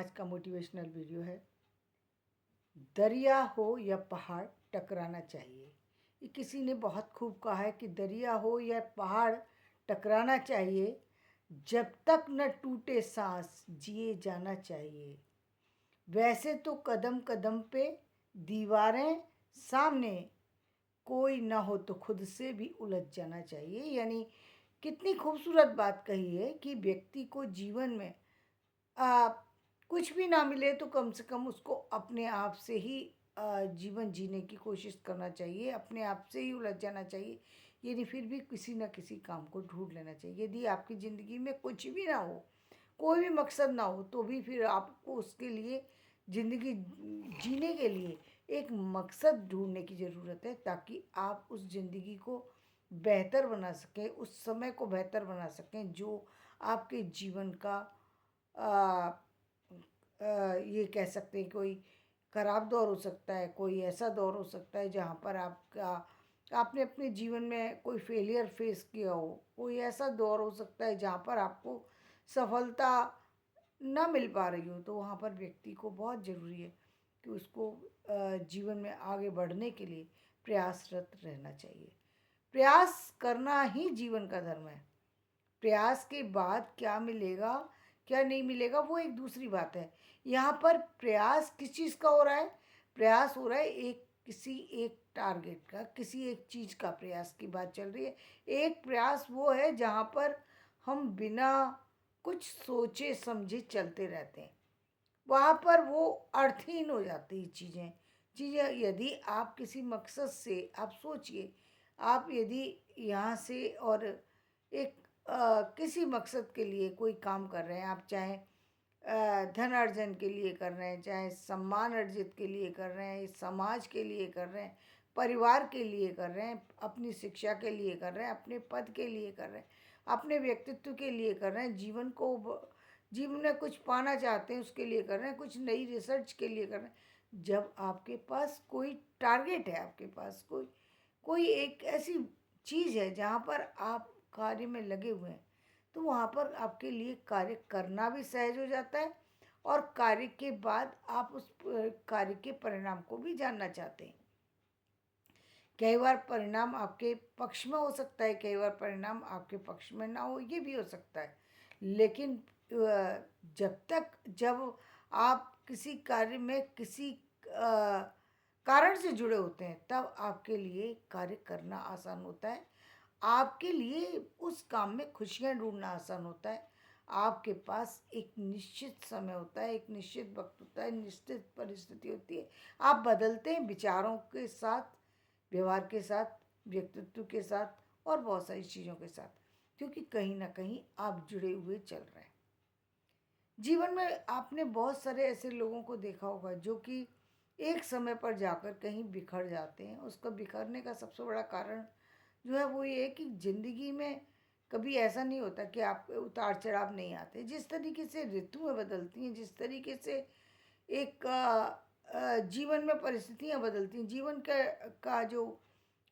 आज का motivational video है, दरिया हो या पहाड़ टकराना चाहिए। ये किसी ने बहुत खूब कहा है कि दरिया हो या पहाड़ टकराना चाहिए, जब तक न टूटे सांस जिए जाना चाहिए। वैसे तो कदम कदम पे दीवारें सामने, कोई ना हो तो खुद से भी उलझ जाना चाहिए। यानी कितनी खूबसूरत बात कही है कि व्यक्ति को जीवन में आ, कुछ भी ना मिले तो कम से कम उसको अपने आप से ही जीवन जीने की कोशिश करना चाहिए, अपने आप से ही उलझ जाना चाहिए। यानी फिर भी किसी ना किसी काम को ढूंढ लेना चाहिए। यदि आपकी ज़िंदगी में कुछ भी ना हो, कोई भी मकसद ना हो, तो भी फिर आपको उसके लिए ज़िंदगी जीने के लिए एक मकसद ढूंढने की ज़रूरत है, ताकि आप उस ज़िंदगी को बेहतर बना सकें, उस समय को बेहतर बना सकें जो आपके जीवन का आ, ये कह सकते हैं कोई खराब दौर हो सकता है, कोई ऐसा दौर हो सकता है जहाँ पर आपने अपने जीवन में कोई फेलियर फेस किया हो, कोई ऐसा दौर हो सकता है जहाँ पर आपको सफलता ना मिल पा रही हो। तो वहाँ पर व्यक्ति को बहुत ज़रूरी है कि उसको जीवन में आगे बढ़ने के लिए प्रयासरत रहना चाहिए। प्रयास करना ही जीवन का धर्म है। प्रयास के बाद क्या मिलेगा क्या नहीं मिलेगा वो एक दूसरी बात है। यहाँ पर प्रयास किस चीज़ का हो रहा है? प्रयास हो रहा है किसी एक टारगेट का, किसी एक चीज़ का प्रयास की बात चल रही है। एक प्रयास वो है जहाँ पर हम बिना कुछ सोचे समझे चलते रहते हैं, वहाँ पर वो अर्थहीन हो जाती है चीज़ें। यदि आप किसी मकसद से आप सोचिए, आप यदि यहाँ से और एक किसी मकसद के लिए कोई काम कर रहे हैं, आप चाहे धन अर्जन के लिए कर रहे हैं, चाहे सम्मान अर्जित के लिए कर रहे हैं, समाज के लिए कर रहे हैं, परिवार के लिए कर रहे हैं, अपनी शिक्षा के लिए कर रहे हैं, अपने पद के लिए कर रहे हैं, अपने व्यक्तित्व के लिए कर रहे हैं, जीवन में कुछ पाना चाहते हैं उसके लिए कर रहे हैं, कुछ नई रिसर्च के लिए कर रहे हैं। जब आपके पास कोई टारगेट है, आपके पास कोई कोई एक ऐसी चीज़ है जहाँ पर आप कार्य में लगे हुए हैं, तो वहाँ पर आपके लिए कार्य करना भी सहज हो जाता है, और कार्य के बाद आप उस कार्य के परिणाम को भी जानना चाहते हैं। कई बार परिणाम आपके पक्ष में हो सकता है, कई बार परिणाम आपके पक्ष में ना हो, ये भी हो सकता है। लेकिन जब आप किसी कार्य में किसी कारण से जुड़े होते हैं, तब आपके लिए कार्य करना आसान होता है। आपके लिए उस काम में खुशियाँ ढूंढना आसान होता है। आपके पास एक निश्चित समय होता है, एक निश्चित वक्त होता है, निश्चित परिस्थिति होती है। आप बदलते हैं विचारों के साथ, व्यवहार के साथ, व्यक्तित्व के साथ और बहुत सारी चीज़ों के साथ, क्योंकि कहीं ना कहीं आप जुड़े हुए चल रहे हैं। जीवन में आपने बहुत सारे ऐसे लोगों को देखा होगा जो कि एक समय पर जाकर कहीं बिखर जाते हैं। उसका बिखरने का सबसे बड़ा कारण जो है वो ये है कि ज़िंदगी में कभी ऐसा नहीं होता कि आप उतार चढ़ाव नहीं आते। जिस तरीके से ऋतुएं बदलती हैं, जिस तरीके से एक जीवन में परिस्थितियां बदलती हैं, जीवन का जो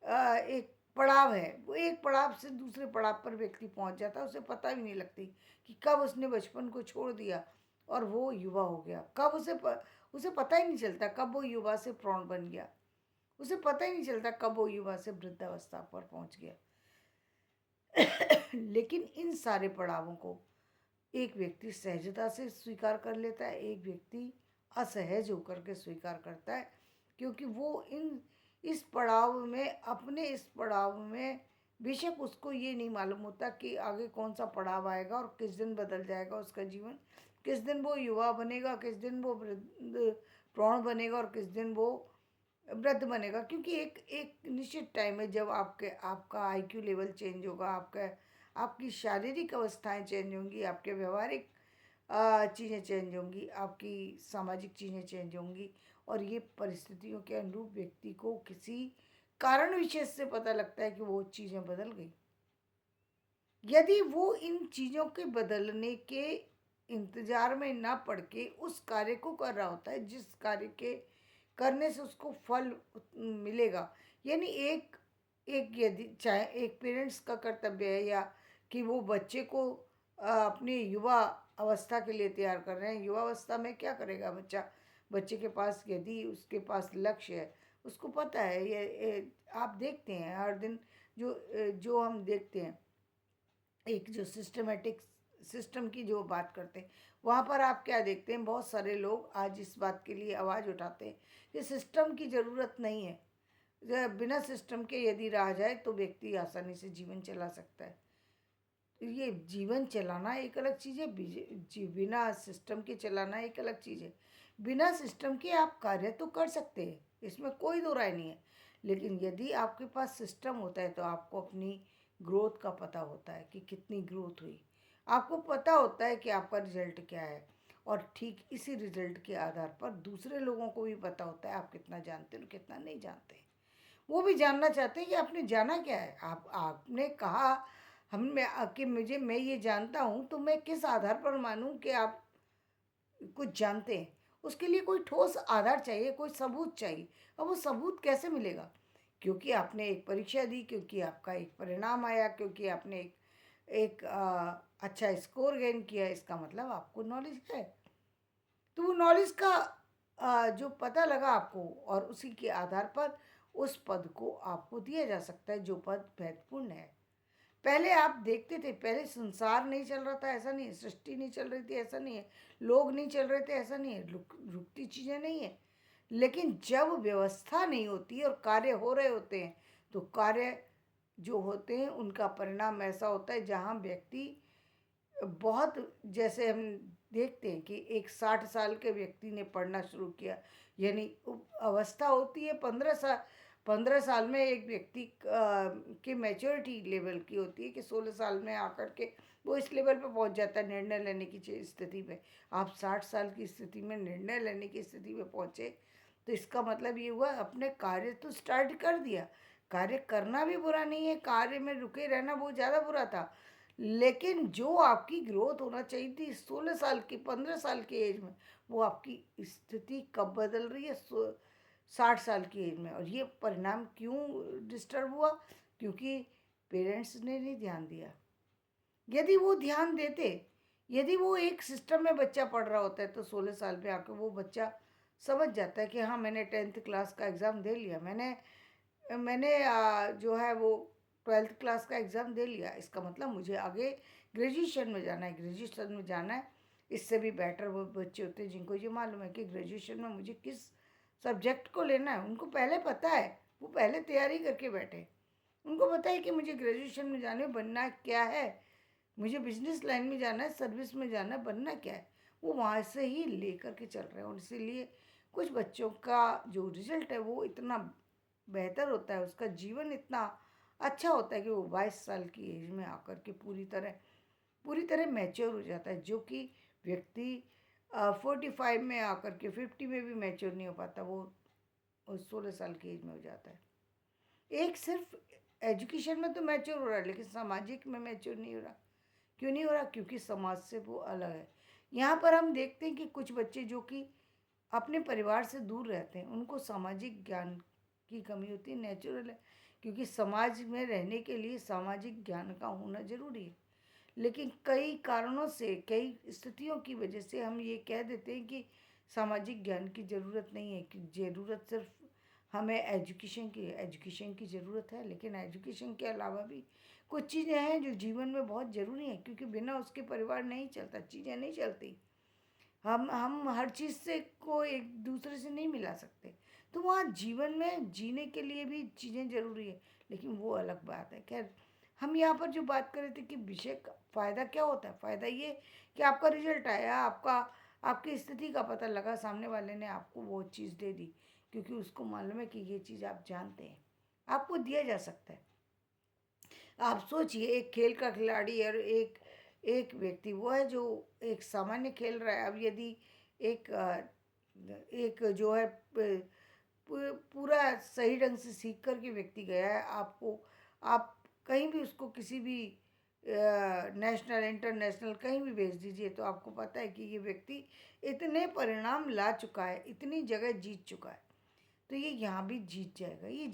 एक पड़ाव है, वो एक पड़ाव से दूसरे पड़ाव पर व्यक्ति पहुंच जाता है। उसे पता भी नहीं लगती कि कब उसने बचपन को छोड़ दिया और वो युवा हो गया, कब उसे पता ही नहीं चलता कब वो युवा से प्रौढ़ बन गया, उसे पता ही नहीं चलता कब वो युवा से वृद्धावस्था पर पहुंच गया। लेकिन इन सारे पड़ावों को एक व्यक्ति सहजता से स्वीकार कर लेता है, एक व्यक्ति असहज होकर के स्वीकार करता है, क्योंकि वो इस पड़ाव में, अपने इस पड़ाव में बेशक उसको ये नहीं मालूम होता कि आगे कौन सा पड़ाव आएगा और किस दिन बदल जाएगा उसका जीवन, किस दिन वो युवा बनेगा, किस दिन वो वृद्ध प्रौढ़ बनेगा और किस दिन वो वृद्ध बनेगा। क्योंकि एक एक निश्चित टाइम है जब आपका आईक्यू लेवल चेंज होगा, आपकी शारीरिक अवस्थाएं चेंज होंगी, आपके व्यवहारिक चीज़ें चेंज होंगी, आपकी सामाजिक चीज़ें चेंज होंगी, और ये परिस्थितियों के अनुरूप व्यक्ति को किसी कारण विशेष से पता लगता है कि वो चीज़ें बदल गई। यदि वो इन चीज़ों के बदलने के इंतज़ार में ना पड़ के उस कार्य को कर रहा होता है जिस कार्य के करने से उसको फल मिलेगा। यानी एक एक यदि चाहे एक पेरेंट्स का कर्तव्य है, या कि वो बच्चे को अपने युवा अवस्था के लिए तैयार कर रहे हैं। युवावस्था में क्या करेगा बच्चा? बच्चे के पास यदि उसके पास लक्ष्य है, उसको पता है, ये आप देखते हैं हर दिन जो हम देखते हैं, एक जो सिस्टमेटिक सिस्टम की जो बात करते हैं, वहाँ पर आप क्या देखते हैं? बहुत सारे लोग आज इस बात के लिए आवाज़ उठाते हैं कि सिस्टम की ज़रूरत नहीं है, बिना सिस्टम के यदि रहा जाए तो व्यक्ति आसानी से जीवन चला सकता है। तो ये जीवन चलाना एक अलग चीज़ है, बिना सिस्टम के चलाना एक अलग चीज़ है। बिना सिस्टम के आप कार्य तो कर सकते हैं, इसमें कोई दो राय नहीं है। लेकिन यदि आपके पास सिस्टम होता है तो आपको अपनी ग्रोथ का पता होता है कि कितनी ग्रोथ हुई, आपको पता होता है कि आपका रिजल्ट क्या है, और ठीक इसी रिजल्ट के आधार पर दूसरे लोगों को भी पता होता है आप कितना जानते हो और कितना नहीं जानते। वो भी जानना चाहते हैं कि आपने जाना क्या है। आपने कहा हम मैं कि मुझे मैं ये जानता हूँ, तो मैं किस आधार पर मानूँ कि आप कुछ जानते हैं? उसके लिए कोई ठोस आधार चाहिए, कोई सबूत चाहिए। अब वो सबूत कैसे मिलेगा? क्योंकि आपने एक परीक्षा दी, क्योंकि आपका एक परिणाम आया, क्योंकि आपने एक अच्छा स्कोर गेन किया, इसका मतलब आपको नॉलेज है। तो वो नॉलेज का जो पता लगा आपको, और उसी के आधार पर उस पद को आपको दिया जा सकता है जो पद महत्वपूर्ण है। पहले आप देखते थे, पहले संसार नहीं चल रहा था ऐसा नहीं है, सृष्टि नहीं चल रही थी ऐसा नहीं है, लोग नहीं चल रहे थे ऐसा नहीं है, रुकती चीज़ें नहीं है। लेकिन जब व्यवस्था नहीं होती और कार्य हो रहे होते हैं, तो कार्य जो होते हैं उनका परिणाम ऐसा होता है जहाँ व्यक्ति बहुत, जैसे हम देखते हैं कि एक 60 साल के व्यक्ति ने पढ़ना शुरू किया, यानी अवस्था होती है 15 साल। 15 साल में एक व्यक्ति की मैच्योरिटी लेवल की होती है कि 16 साल में आकर के वो इस लेवल पे पहुंच जाता है निर्णय लेने की स्थिति में। आप 60 साल की स्थिति में निर्णय लेने की स्थिति में पहुंचे, तो इसका मतलब ये हुआ अपने कार्य तो स्टार्ट कर दिया। कार्य करना भी बुरा नहीं है, कार्य में रुके रहना बहुत ज़्यादा बुरा था। लेकिन जो आपकी ग्रोथ होना चाहिए थी 16 साल की, 15 साल की एज में, वो आपकी स्थिति कब बदल रही है? 60 साल की एज में। और ये परिणाम क्यों डिस्टर्ब हुआ? क्योंकि पेरेंट्स ने नहीं ध्यान दिया। यदि वो ध्यान देते, यदि वो एक सिस्टम में बच्चा पढ़ रहा होता है, तो 16 साल पे आके वो बच्चा समझ जाता है कि हाँ मैंने 10th क्लास का एग्ज़ाम दे लिया, मैंने मैंने जो है वो 12th क्लास का एग्ज़ाम दे लिया, इसका मतलब मुझे आगे ग्रेजुएशन में जाना है। ग्रेजुएशन में जाना है, इससे भी बेटर वो बच्चे होते हैं जिनको ये मालूम है कि ग्रेजुएशन में मुझे किस सब्जेक्ट को लेना है। उनको पहले पता है, वो पहले तैयारी करके बैठे, उनको पता है कि मुझे ग्रेजुएशन में जाने बनना क्या है, मुझे बिजनेस लाइन में जाना है, सर्विस में जाना है, बनना क्या है। वो वहाँ से ही लेकर के चल रहे हैं, और इसीलिए कुछ बच्चों का जो रिजल्ट है वो इतना बेहतर होता है, उसका जीवन इतना अच्छा होता है कि वो 22 साल की एज में आकर के पूरी तरह मैच्योर हो जाता है, जो कि व्यक्ति 45 में आकर के 50 में भी मैच्योर नहीं हो पाता, वो 16 साल की एज में हो जाता है। एक सिर्फ एजुकेशन में तो मैच्योर हो रहा है, लेकिन सामाजिक में मैच्योर नहीं हो रहा। क्यों नहीं हो रहा? क्योंकि समाज से वो अलग है। यहाँ पर हम देखते हैं कि कुछ बच्चे जो कि अपने परिवार से दूर रहते हैं, उनको सामाजिक ज्ञान की कमी होती है, नेचुरल है, क्योंकि समाज में रहने के लिए सामाजिक ज्ञान का होना ज़रूरी है। लेकिन कई कारणों से, कई स्थितियों की वजह से हम ये कह देते हैं कि सामाजिक ज्ञान की ज़रूरत नहीं है, कि ज़रूरत सिर्फ हमें एजुकेशन की ज़रूरत है। लेकिन एजुकेशन के अलावा भी कुछ चीज़ें हैं जो जीवन में बहुत ज़रूरी हैं, क्योंकि बिना उसके परिवार नहीं चलता, चीज़ें नहीं चलती। हम हर चीज़ से को एक दूसरे से नहीं मिला सकते। तो वहाँ जीवन में जीने के लिए भी चीज़ें ज़रूरी है, लेकिन वो अलग बात है। खैर, हम यहाँ पर जो बात कर रहे थे कि विषय का फ़ायदा क्या होता है? फ़ायदा ये कि आपका रिजल्ट आया, आपकी स्थिति का पता लगा, सामने वाले ने आपको वो चीज़ दे दी, क्योंकि उसको मालूम है कि ये चीज़ आप जानते हैं, आपको दिया जा सकता है। आप सोचिए, एक खेल का खिलाड़ी और एक एक व्यक्ति, वो है जो एक सामान्य खेल रहा है। अब यदि एक एक जो है पूरा सही ढंग से सीख कर के व्यक्ति गया है, आप कहीं भी उसको किसी भी नेशनल इंटरनेशनल कहीं भी भेज दीजिए, तो आपको पता है कि ये व्यक्ति इतने परिणाम ला चुका है, इतनी जगह जीत चुका है, तो ये यहाँ भी जीत जाएगा। ये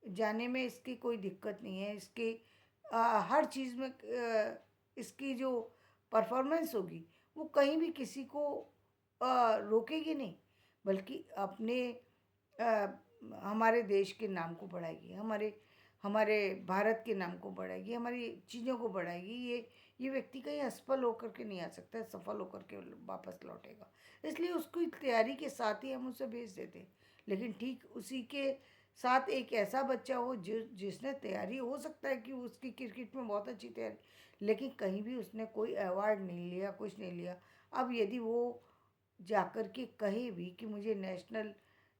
जाने में इसकी कोई दिक्कत नहीं है। इसके हर चीज़ में इसकी जो परफॉर्मेंस होगी वो कहीं भी किसी को रोकेगी नहीं, बल्कि अपने अ, हमारे देश के नाम को बढ़ाएगी, हमारे हमारे भारत के नाम को बढ़ाएगी, हमारी चीज़ों को बढ़ाएगी। ये व्यक्ति कहीं असफल होकर के नहीं आ सकता है, सफल होकर के वापस लौटेगा। इसलिए उसको तैयारी के साथ ही हम उसे भेज देते हैं। लेकिन ठीक उसी के साथ एक ऐसा बच्चा हो जिसने तैयारी, हो सकता है कि उसकी क्रिकेट में बहुत अच्छी तैयारी, लेकिन कहीं भी उसने कोई अवार्ड नहीं लिया, कुछ नहीं लिया। अब यदि वो जाकर के कहे भी कि मुझे नेशनल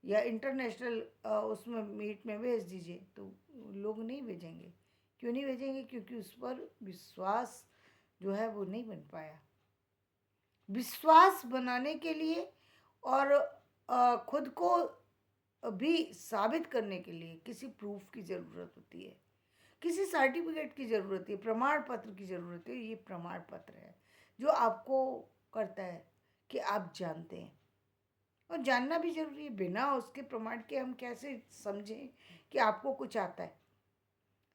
या इंटरनेशनल उसमें मीट में भेज दीजिए, तो लोग नहीं भेजेंगे। क्यों नहीं भेजेंगे? क्योंकि उस पर विश्वास जो है वो नहीं बन पाया। विश्वास बनाने के लिए और खुद को भी साबित करने के लिए किसी प्रूफ की ज़रूरत होती है, किसी सर्टिफिकेट की ज़रूरत है, प्रमाण पत्र की ज़रूरत है। ये प्रमाण पत्र है जो आपको करता है कि आप जानते हैं, और जानना भी ज़रूरी है। बिना उसके प्रमाण के हम कैसे समझें कि आपको कुछ आता है?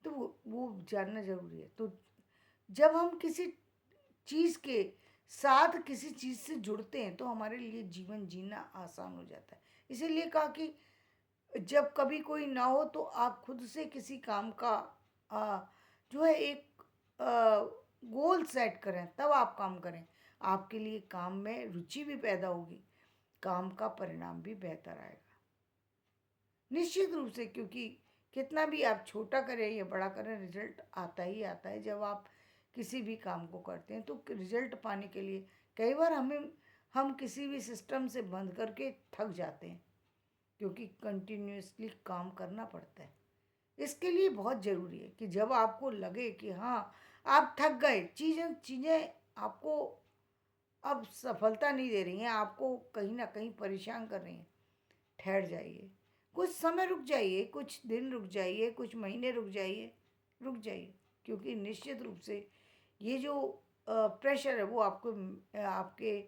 तो वो जानना ज़रूरी है। तो जब हम किसी चीज़ के साथ किसी चीज़ से जुड़ते हैं तो हमारे लिए जीवन जीना आसान हो जाता है। इसीलिए कहा कि जब कभी कोई ना हो तो आप खुद से किसी काम का आ, जो है एक गोल सेट करें, तब आप काम करें। आपके लिए काम में रुचि भी पैदा होगी, काम का परिणाम भी बेहतर आएगा निश्चित रूप से। क्योंकि कितना भी आप छोटा करें या बड़ा करें, रिजल्ट आता ही आता है। जब आप किसी भी काम को करते हैं तो रिजल्ट पाने के लिए कई बार हम किसी भी सिस्टम से बंद करके थक जाते हैं, क्योंकि कंटिन्यूअसली काम करना पड़ता है। इसके लिए बहुत ज़रूरी है कि जब आपको लगे कि हाँ आप थक गए, चीज़ें चीज़ें आपको अब सफलता नहीं दे रही हैं, आपको कहीं ना कहीं परेशान कर रही हैं, ठहर जाइए, कुछ समय रुक जाइए, कुछ दिन रुक जाइए, कुछ महीने रुक जाइए, रुक जाइए। क्योंकि निश्चित रूप से ये जो प्रेशर है वो आपको आपके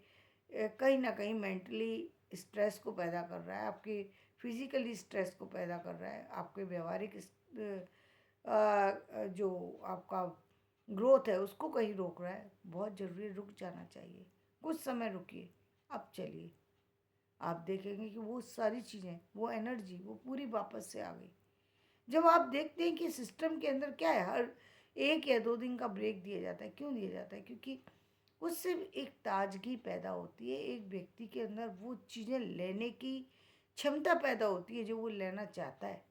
कहीं ना कहीं मेंटली स्ट्रेस को पैदा कर रहा है, आपके फिजिकली स्ट्रेस को पैदा कर रहा है, आपके व्यवहारिक जो आपका ग्रोथ है उसको कहीं रोक रहा है। बहुत ज़रूरी है, रुक जाना चाहिए, कुछ समय रुकिए, अब चलिए। आप देखेंगे कि वो सारी चीज़ें, वो एनर्जी वो पूरी वापस से आ गई। जब आप देखते हैं कि सिस्टम के अंदर क्या है, हर 1 या 2 दिन का ब्रेक दिया जाता है। क्यों दिया जाता है? क्योंकि उससे एक ताजगी पैदा होती है, एक व्यक्ति के अंदर वो चीज़ें लेने की क्षमता पैदा होती है जो वो लेना चाहता है।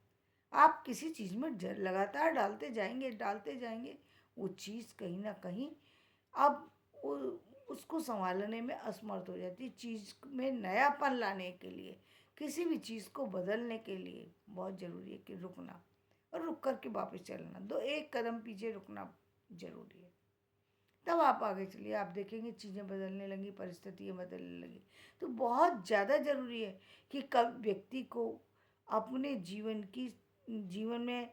आप किसी चीज़ में लगातार डालते जाएंगे, वो चीज़ कहीं ना कहीं अब उसको संभालने में असमर्थ हो जाती है। चीज़ में नयापन लाने के लिए, किसी भी चीज़ को बदलने के लिए बहुत ज़रूरी है कि रुकना, और रुक कर के वापस चलना, दो एक कदम पीछे रुकना ज़रूरी है। तब आप आगे चलिए, आप देखेंगे चीज़ें बदलने लगी, परिस्थितियाँ बदलने लगी। तो बहुत ज़्यादा ज़रूरी है कि कब व्यक्ति को अपने जीवन में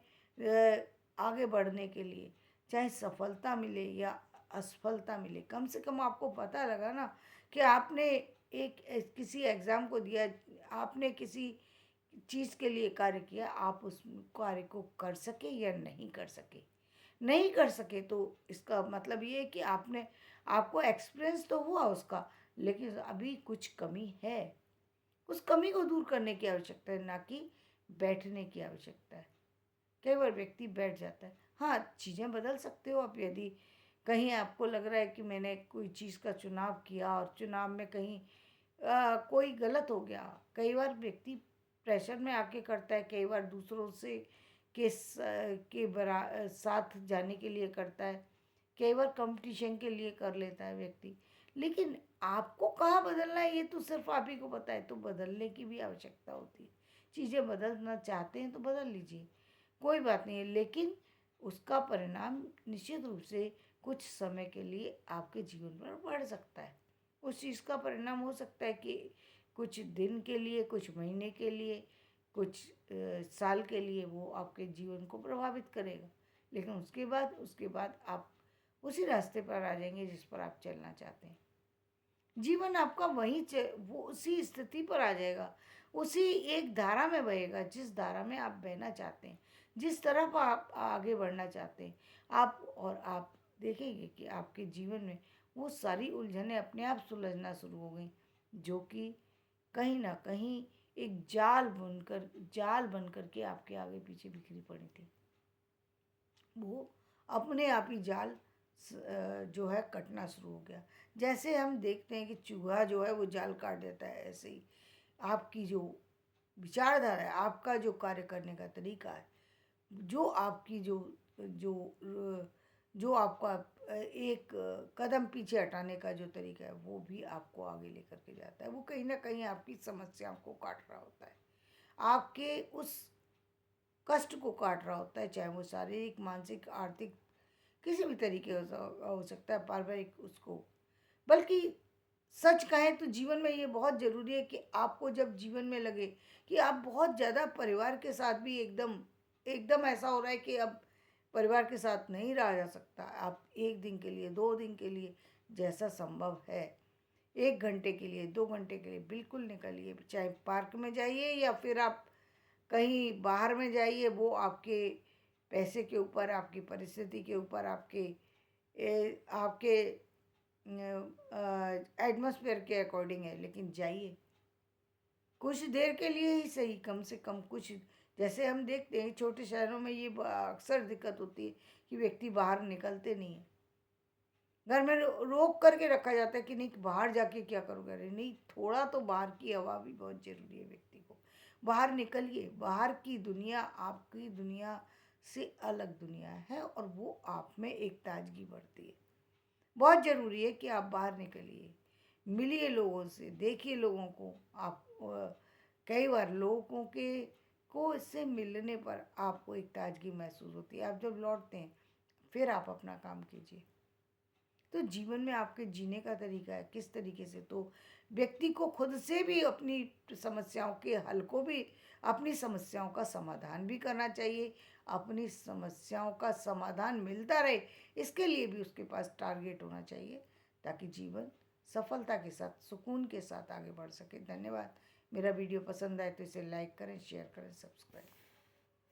आगे बढ़ने के लिए, चाहे सफलता मिले या असफलता मिले, कम से कम आपको पता लगा ना कि आपने किसी एग्ज़ाम को दिया, आपने किसी चीज़ के लिए कार्य किया, आप उस कार्य को कर सके या नहीं कर सके। नहीं कर सके तो इसका मतलब ये है कि आपको एक्सपीरियंस तो हुआ उसका, लेकिन अभी कुछ कमी है। उस कमी को दूर करने की आवश्यकता है, ना कि बैठने की आवश्यकता है। कई बार व्यक्ति बैठ जाता है। हाँ, चीज़ें बदल सकते हो आप। यदि कहीं आपको लग रहा है कि मैंने कोई चीज़ का चुनाव किया और चुनाव में कहीं कोई गलत हो गया। कई बार व्यक्ति प्रेशर में आके करता है, कई बार दूसरों से साथ जाने के लिए करता है, कई बार कंपटीशन के लिए कर लेता है व्यक्ति। लेकिन आपको कहाँ बदलना है ये तो सिर्फ आप ही को पता है। तो बदलने की भी आवश्यकता होती है। चीज़ें बदलना चाहते हैं तो बदल लीजिए, कोई बात नहीं है। लेकिन उसका परिणाम निश्चित रूप से कुछ समय के लिए आपके जीवन पर बढ़ सकता है। उस चीज़ का परिणाम हो सकता है कि कुछ दिन के लिए, कुछ महीने के लिए, कुछ साल के लिए वो आपके जीवन को प्रभावित करेगा। लेकिन उसके बाद आप उसी रास्ते पर आ जाएंगे जिस पर आप चलना चाहते हैं। जीवन आपका वो उसी स्थिति पर आ जाएगा, उसी एक धारा में बहेगा जिस धारा में आप बहना चाहते हैं, जिस तरफ आप आगे बढ़ना चाहते हैं। आप देखेंगे कि आपके जीवन में वो सारी उलझनें अपने आप सुलझना शुरू हो गई, जो कि कहीं ना कहीं एक जाल बनकर के आपके आगे पीछे बिखरी पड़ी थी। वो अपने आप ही जाल जो है कटना शुरू हो गया। जैसे हम देखते हैं कि चूहा जो है वो जाल काट देता है, ऐसे ही आपकी जो विचारधारा है, आपका जो कार्य करने का तरीका है, जो आपकी जो जो आपका एक कदम पीछे हटाने का जो तरीका है, वो भी आपको आगे लेकर के जाता है। वो कहीं ना कहीं आपकी समस्याओं को काट रहा होता है, आपके उस कष्ट को काट रहा होता है, चाहे वो शारीरिक, मानसिक, आर्थिक, किसी भी तरीके हो सकता है, पारिवारिक उसको। बल्कि सच कहें तो जीवन में ये बहुत ज़रूरी है कि आपको जब जीवन में लगे कि आप बहुत ज़्यादा परिवार के साथ भी एकदम एकदम ऐसा हो रहा है कि अब परिवार के साथ नहीं रहा जा सकता, आप 1 दिन के लिए, 2 दिन के लिए, जैसा संभव है, 1 घंटे के लिए, 2 घंटे के लिए बिल्कुल निकलिए। चाहे पार्क में जाइए या फिर आप कहीं बाहर में जाइए, वो आपके पैसे के ऊपर, आपकी परिस्थिति के ऊपर, आपके एटमॉस्फेयर के अकॉर्डिंग है, लेकिन जाइए कुछ देर के लिए ही सही, कम से कम कुछ। जैसे हम देखते हैं छोटे शहरों में ये अक्सर दिक्कत होती है कि व्यक्ति बाहर निकलते नहीं है, घर में रोक करके रखा जाता है कि नहीं बाहर जाके क्या करोगे, अरे नहीं, थोड़ा तो बाहर की हवा भी बहुत ज़रूरी है व्यक्ति को। बाहर निकलिए, बाहर की दुनिया आपकी दुनिया से अलग दुनिया है और वो आप में एक ताजगी बढ़ती है। बहुत ज़रूरी है कि आप बाहर निकलिए, मिलिए लोगों से, देखिए लोगों को। आप कई बार लोगों से मिलने पर आपको एक ताजगी महसूस होती है। आप जब लौटते हैं फिर आप अपना काम कीजिए। तो जीवन में आपके जीने का तरीका है किस तरीके से, तो व्यक्ति को खुद से भी अपनी समस्याओं के हल को भी, अपनी समस्याओं का समाधान भी करना चाहिए। अपनी समस्याओं का समाधान मिलता रहे, इसके लिए भी उसके पास टारगेट होना चाहिए, ताकि जीवन सफलता के साथ, सुकून के साथ आगे बढ़ सके। धन्यवाद। मेरा वीडियो पसंद आए तो इसे लाइक करें, शेयर करें, सब्सक्राइब करें।